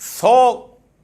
100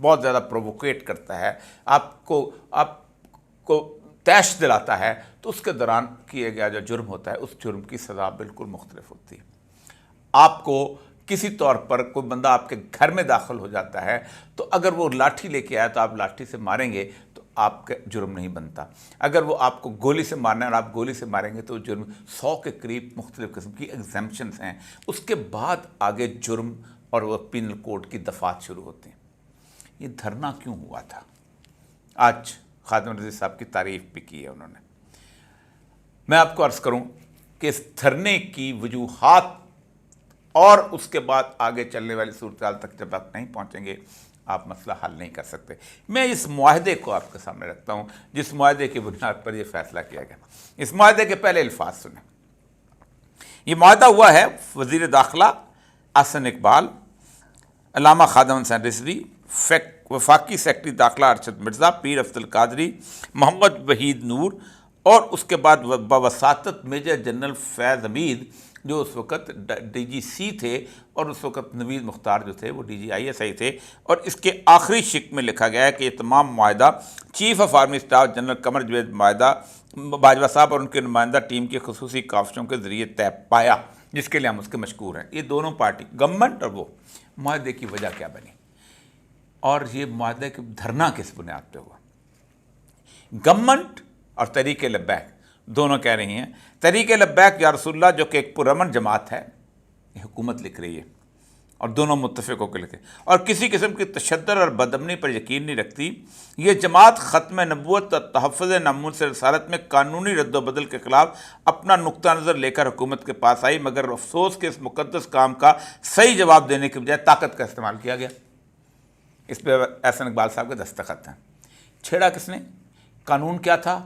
بہت زیادہ پرووکیٹ کرتا ہے، آپ کو تیش دلاتا ہے، تو اس کے دوران کیا گیا جو جرم ہوتا ہے اس جرم کی سزا بالکل مختلف ہوتی ہے۔ آپ کو کسی طور پر کوئی بندہ آپ کے گھر میں داخل ہو جاتا ہے تو اگر وہ لاٹھی لے کے آیا تو آپ لاٹھی سے ماریں گے تو آپ کا جرم نہیں بنتا، اگر وہ آپ کو گولی سے مارنا ہے اور آپ گولی سے ماریں گے تو جرم 100 کے قریب مختلف قسم کی ایگزیمپشنز ہیں۔ اس کے بعد آگے جرم اور وہ پینل کوڈ کی دفعات شروع ہوتی ہیں۔ یہ دھرنا کیوں ہوا تھا؟ آج خادم رضوی صاحب کی تعریف بھی کی ہے انہوں نے۔ میں آپ کو عرض کروں کہ اس دھرنے کی وجوہات اور اس کے بعد آگے چلنے والی صورتحال تک جب آپ نہیں پہنچیں گے آپ مسئلہ حل نہیں کر سکتے۔ میں اس معاہدے کو آپ کے سامنے رکھتا ہوں جس معاہدے کی بنیاد پر یہ فیصلہ کیا گیا۔ اس معاہدے کے پہلے الفاظ سنیں۔ یہ معاہدہ ہوا ہے وزیر داخلہ احسن اقبال، علامہ خادم حسین رضوی، وفاقی سیکرٹری داخلہ ارشد مرزا، پیر افضل قادری، محمد وحید نور، اور اس کے بعد بوساطت میجر جنرل فیض حمید جو اس وقت ڈی جی سی تھے، اور اس وقت نوید مختار جو تھے وہ D G I S I تھے۔ اور اس کے آخری شق میں لکھا گیا ہے کہ یہ تمام معاہدہ chief of army staff general Qamar Javed Bajwa صاحب اور ان کے نمائندہ ٹیم کے خصوصی کاوشوں کے ذریعے طے پایا، جس کے لیے ہم اس کے مشکور ہیں۔ یہ دونوں پارٹی گورنمنٹ اور وہ معاہدے کی وجہ کیا بنی، اور یہ معاہدے کے دھرنا کس بنیاد پہ ہوا؟ گورنمنٹ اور تحریک لبیک دونوں کہہ رہی ہیں تحریک لبیک یا رسول اللہ جو کہ ایک پرامن جماعت ہے، یہ حکومت لکھ رہی ہے اور دونوں متفق ہو کے لکھے، اور کسی قسم کی تشدد اور بدامنی پر یقین نہیں رکھتی۔ یہ جماعت ختم نبوت اور تحفظ ناموس رسالت میں قانونی رد و بدل کے خلاف اپنا نقطہ نظر لے کر حکومت کے پاس آئی، مگر افسوس کہ اس مقدس کام کا صحیح جواب دینے کے بجائے طاقت کا استعمال کیا گیا۔ اس پہ احسن اقبال صاحب کے دستخط ہیں۔ چھیڑا کس نے؟ قانون کیا تھا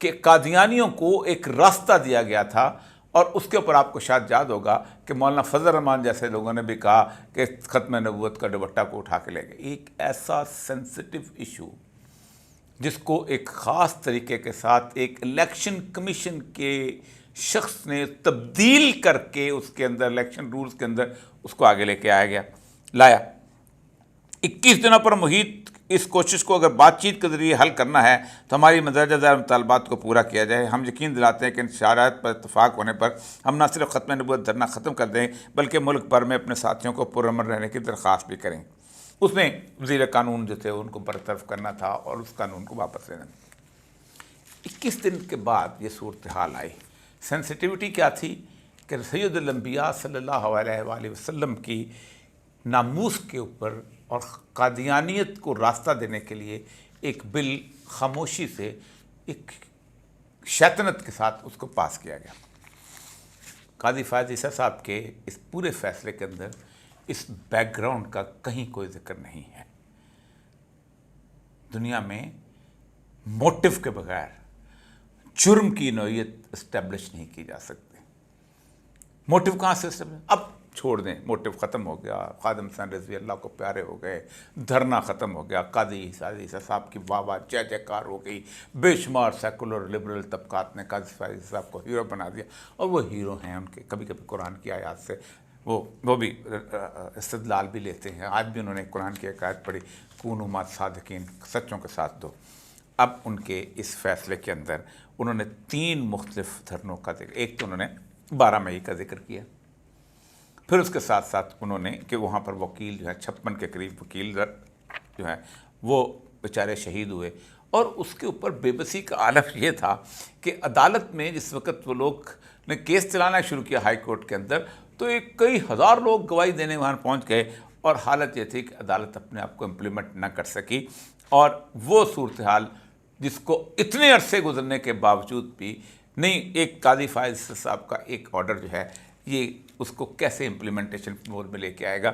کہ قادیانیوں کو ایک راستہ دیا گیا تھا، اور اس کے اوپر آپ کو شاید یاد ہوگا کہ مولانا فضل الرحمان جیسے لوگوں نے بھی کہا کہ ختم نبوت کا دوپٹہ کو اٹھا کے لے گئے۔ ایک ایسا سینسٹیو ایشو جس کو ایک خاص طریقے کے ساتھ ایک الیکشن کمیشن کے شخص نے تبدیل کر کے اس کے اندر الیکشن رولز کے اندر اس کو آگے لے کے لایا۔ 21 دنوں پر محیط اس کوشش کو اگر بات چیت کے ذریعے حل کرنا ہے تو ہماری مندرجہ ذیل مطالبات کو پورا کیا جائے۔ ہم یقین دلاتے ہیں کہ ان شرائط پر اتفاق ہونے پر ہم نہ صرف ختم نبوت دھرنا ختم کر دیں بلکہ ملک بھر میں اپنے ساتھیوں کو پرامن رہنے کی درخواست بھی کریں۔ اس میں وزیر قانون جو تھے ان کو برطرف کرنا تھا اور اس قانون کو واپس لینا۔ 21 دن کے بعد یہ صورتحال آئی۔ سینسٹیوٹی کیا تھی کہ سید الانبیاء صلی اللہ علیہ وآلہ وسلم کی ناموس کے اوپر اور قادیانیت کو راستہ دینے کے لیے ایک بل خاموشی سے ایک شیطنت کے ساتھ اس کو پاس کیا گیا۔ قاضی فائز عیسیٰ صاحب کے اس پورے فیصلے کے اندر اس بیک گراؤنڈ کا کہیں کوئی ذکر نہیں ہے۔ دنیا میں موٹیو کے بغیر جرم کی نوعیت اسٹیبلش نہیں کی جا سکتی۔ موٹیو کہاں سے اسٹیبلش؟ اب چھوڑ دیں، موٹیو ختم ہو گیا، خادم حسین رضوی اللہ کو پیارے ہو گئے، دھرنا ختم ہو گیا، قاضی فائز عیسیٰ صاحب کی واہ واہ جے جے کار ہو گئی، بے شمار سیکولر لبرل طبقات نے قاضی فائز عیسیٰ صاحب کو ہیرو بنا دیا، اور وہ ہیرو ہیں ان کے کبھی کبھی قرآن کی آیات سے وہ بھی استدلال بھی لیتے ہیں۔ آج بھی انہوں نے قرآن کی ایک آیت پڑھی، کونوا مع الصادقین، سچوں کے ساتھ دو۔ اب ان کے اس فیصلے کے اندر انہوں نے 3 مختلف دھرنوں کا ذکر، ایک تو انہوں نے 12 مئی کا ذکر کیا، پھر اس کے ساتھ ساتھ انہوں نے کہ وہاں پر وکیل جو ہے 56 کے قریب وکیل جو ہیں وہ بیچارے شہید ہوئے، اور اس کے اوپر بے بسی کا عالم یہ تھا کہ عدالت میں جس وقت وہ لوگ نے کیس چلانا شروع کیا ہائی کورٹ کے اندر، تو ایک کئی ہزار لوگ گواہی دینے وہاں پہنچ گئے، اور حالت یہ تھی کہ عدالت اپنے آپ کو امپلیمنٹ نہ کر سکی، اور وہ صورتحال جس کو اتنے عرصے گزرنے کے باوجود بھی نہیں، ایک قاضی فائز صاحب کا ایک آرڈر جو ہے یہ اس کو کیسے امپلیمنٹیشن مود میں لے کے آئے گا،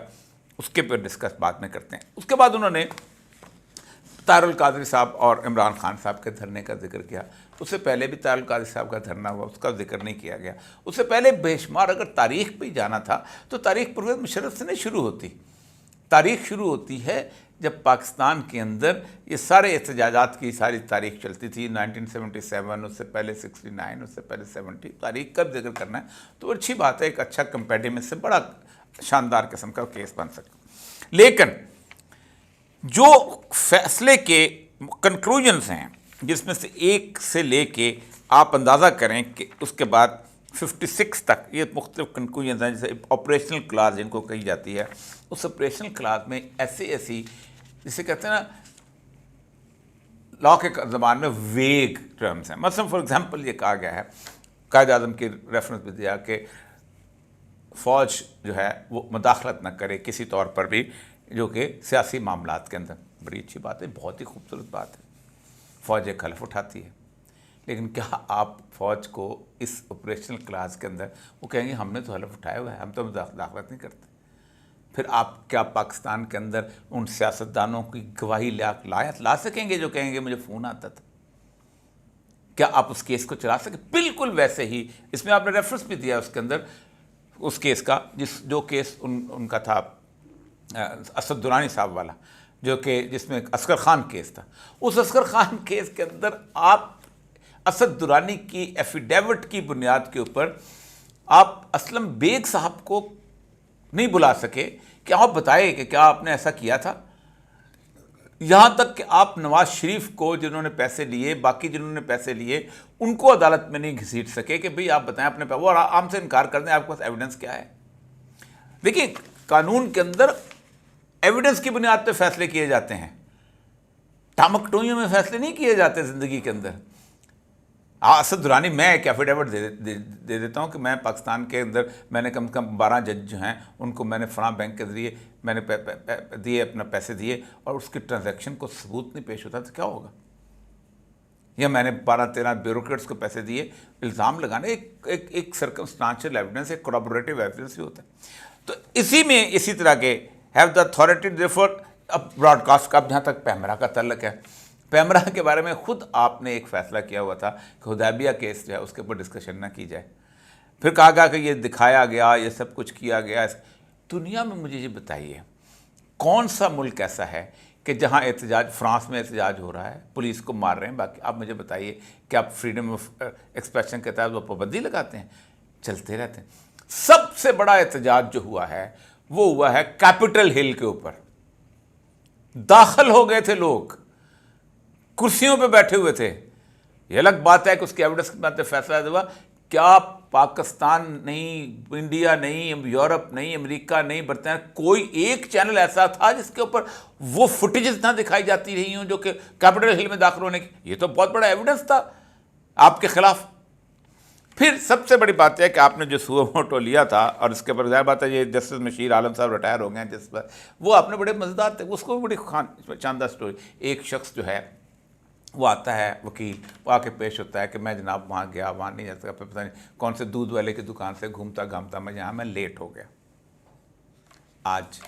اس کے پر ڈسکس بعد میں کرتے ہیں۔ اس کے بعد انہوں نے طاہر القادری صاحب اور عمران خان صاحب کے دھرنے کا ذکر کیا۔ اس سے پہلے بھی طاہر القادری صاحب کا دھرنا ہوا، اس کا ذکر نہیں کیا گیا۔ اس سے پہلے بے شمار اگر تاریخ پہ جانا تھا تو تاریخ پرویز مشرف سے نہیں شروع ہوتی۔ تاریخ شروع ہوتی ہے جب پاکستان کے اندر یہ سارے احتجاجات کی ساری تاریخ چلتی تھی، 1977، اس سے پہلے 69، اس سے پہلے 70۔ تاریخ کا ذکر کرنا ہے تو اچھی بات ہے، ایک اچھا کمپیڈیم سے بڑا شاندار قسم کا کیس بن سکتا۔ لیکن جو فیصلے کے کنکلوژنس ہیں، جس میں سے ایک سے لے کے آپ اندازہ کریں کہ اس کے بعد 56 تک یہ مختلف کنکلوژنس ہیں، جیسے آپریشنل کلاز جن کو کہی جاتی ہے. اس آپریشنل کلاز میں ایسی جسے کہتے ہیں نا لا کے زبان میں ویگ ٹرمز ہیں. مثلا فار ایگزامپل یہ کہا گیا ہے، قائد اعظم کی ریفرنس بھی دیا کہ فوج جو ہے وہ مداخلت نہ کرے کسی طور پر بھی جو کہ سیاسی معاملات کے اندر. بڑی اچھی بات ہے، بہت ہی خوبصورت بات ہے. فوج ایک حلف اٹھاتی ہے، لیکن کیا آپ فوج کو اس آپریشنل کلاس کے اندر وہ کہیں گے ہم نے تو حلف اٹھایا ہوا ہے، ہم تو مداخلت نہیں کرتے؟ پھر آپ کیا پاکستان کے اندر ان سیاستدانوں کی گواہی لا سکیں گے جو کہیں گے مجھے فون آتا تھا؟ کیا آپ اس کیس کو چلا سکیں؟ بالکل ویسے ہی اس میں آپ نے ریفرنس بھی دیا اس کے اندر اس کیس کا، جو کیس ان کا تھا اسد درانی صاحب والا، جو کہ جس میں اصغر خان کیس تھا. اس اصغر خان کیس کے اندر آپ اسد درانی کی ایفیڈیوٹ کی بنیاد کے اوپر آپ اسلم بیگ صاحب کو نہیں بلا سکے کہ آپ بتائیں کہ کیا آپ نے ایسا کیا تھا. یہاں تک کہ آپ نواز شریف کو جنہوں نے پیسے لیے، باقی جنہوں نے پیسے لیے، ان کو عدالت میں نہیں گھسیٹ سکے کہ بھئی آپ بتائیں اپنے وہ عام سے انکار کر دیں، آپ کے پاس ایویڈنس کیا ہے. دیکھیں قانون کے اندر ایویڈنس کی بنیاد پہ فیصلے کیے جاتے ہیں، ٹامک ٹوئیوں میں فیصلے نہیں کیے جاتے زندگی کے اندر. اسد درانی میں ایک ایفیڈیوٹ دے دیتا ہوں کہ میں پاکستان کے اندر میں نے کم سے کم 12 جج جو ہیں ان کو میں نے فلاں بینک کے ذریعے میں نے دیے، اپنا پیسے دیے، اور اس کی ٹرانزیکشن کو ثبوت نہیں پیش ہوتا تو کیا ہوگا؟ یا میں نے 12-13 بیوروکریٹس کو پیسے دیے. الزام لگانے ایک سرکمسٹانشل ایویڈنس، ایک کوریبوریٹو ایویڈنس بھی ہوتا ہے. تو اسی طرح کے ہیو دا اتھارٹی دیئرفور. اب براڈ کاسٹ کا، اب جہاں تک پیمرا کا تعلق ہے، پیمرا کے بارے میں خود آپ نے ایک فیصلہ کیا ہوا تھا کہ حدیبیہ کیس جو ہے اس کے اوپر ڈسکشن نہ کی جائے. پھر کہا گیا کہ یہ دکھایا گیا، یہ سب کچھ کیا گیا. دنیا میں مجھے یہ بتائیے کون سا ملک ایسا ہے کہ جہاں احتجاج، فرانس میں احتجاج ہو رہا ہے، پولیس کو مار رہے ہیں، باقی آپ مجھے بتائیے کہ آپ فریڈم آف ایکسپریشن کے تحت وہ پابندی لگاتے ہیں؟ چلتے رہتے ہیں. سب سے بڑا احتجاج جو ہوا ہے وہ ہوا ہے کیپٹل ہل کے اوپر. داخل ہو گئے تھے لوگ، کرسیوں پہ بیٹھے ہوئے تھے. یہ الگ بات ہے کہ اس کی ایویڈنس کے بعد فیصلہ ہوا. کیا پاکستان نہیں، انڈیا نہیں، یورپ نہیں، امریکہ نہیں، برطانیہ، کوئی ایک چینل ایسا تھا جس کے اوپر وہ فوٹیجز نہ دکھائی جاتی رہی ہوں جو کہ کیپٹل ہل میں داخل ہونے کی؟ یہ تو بہت بڑا ایویڈنس تھا آپ کے خلاف. پھر سب سے بڑی بات ہے کہ آپ نے جو سو موٹو لیا تھا، اور اس کے اوپر ظاہر بات ہے یہ جسٹس مشیر عالم صاحب ریٹائر ہو گئے ہیں، جس پر وہ آپ نے بڑے مزیدار تھے، اس کو بڑی شاندار سٹوری. ایک شخص جو ہے وہ آتا ہے، وکیل، وہ آ کے پیش ہوتا ہے کہ میں جناب وہاں گیا، وہاں نہیں جا سکا، پھر پتہ نہیں کون سے دودھ والے کی دکان سے گھومتا گھامتا میں یہاں میں لیٹ ہو گیا. آج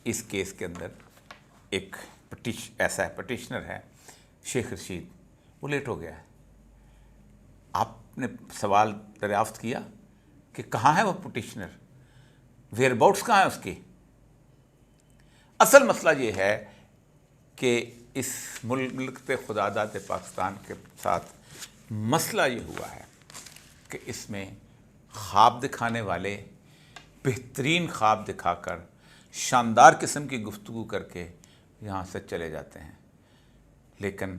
اس کیس کے اندر ایک ایسا ہے پٹیشنر ہے شیخ رشید، وہ لیٹ ہو گیا ہے. آپ نے سوال دریافت کیا کہ کہاں ہے وہ پٹیشنر، ویئر اباؤٹس کہاں ہے اس کی؟ اصل مسئلہ یہ ہے کہ اس ملک خدا داد پاکستان کے ساتھ مسئلہ یہ ہوا ہے کہ اس میں خواب دکھانے والے بہترین خواب دکھا کر شاندار قسم کی گفتگو کر کے یہاں سے چلے جاتے ہیں، لیکن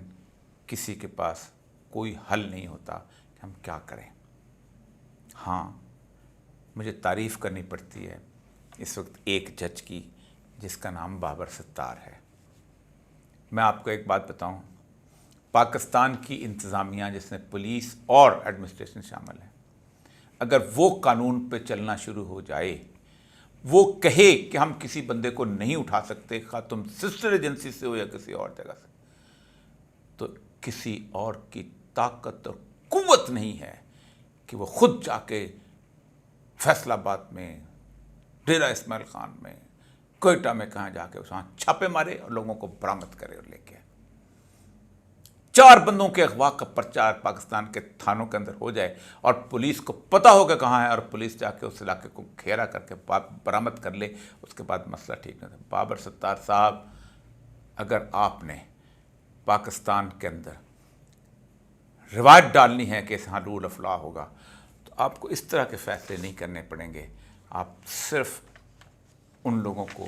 کسی کے پاس کوئی حل نہیں ہوتا کہ ہم کیا کریں. ہاں، مجھے تعریف کرنی پڑتی ہے اس وقت ایک جج کی جس کا نام بابر ستار ہے. میں آپ کو ایک بات بتاؤں، پاکستان کی انتظامیہ جس میں پولیس اور ایڈمنسٹریشن شامل ہے، اگر وہ قانون پہ چلنا شروع ہو جائے، وہ کہے کہ ہم کسی بندے کو نہیں اٹھا سکتے، خواہ تم سسٹر ایجنسی سے ہو یا کسی اور جگہ سے، تو کسی اور کی طاقت اور قوت نہیں ہے کہ وہ خود جا کے فیصل آباد میں، ڈیرہ اسماعیل خان میں، کوئٹہ میں کہاں جا کے وہاں چھاپے مارے اور لوگوں کو برآمد کرے اور لے کے 4 بندوں کے اغوا کا پرچہ پاکستان کے تھانوں کے اندر ہو جائے اور پولیس کو پتہ ہوگا کہاں ہے، اور پولیس جا کے اس علاقے کو گھیرا کر کے برآمد کر لے، اس کے بعد مسئلہ ٹھیک نہ تھا. بابر ستار صاحب، اگر آپ نے پاکستان کے اندر روایت ڈالنی ہے کہ یہاں رول آف لا ہوگا، تو آپ کو اس طرح کے فیصلے نہیں کرنے پڑیں گے. آپ صرف ان لوگوں کو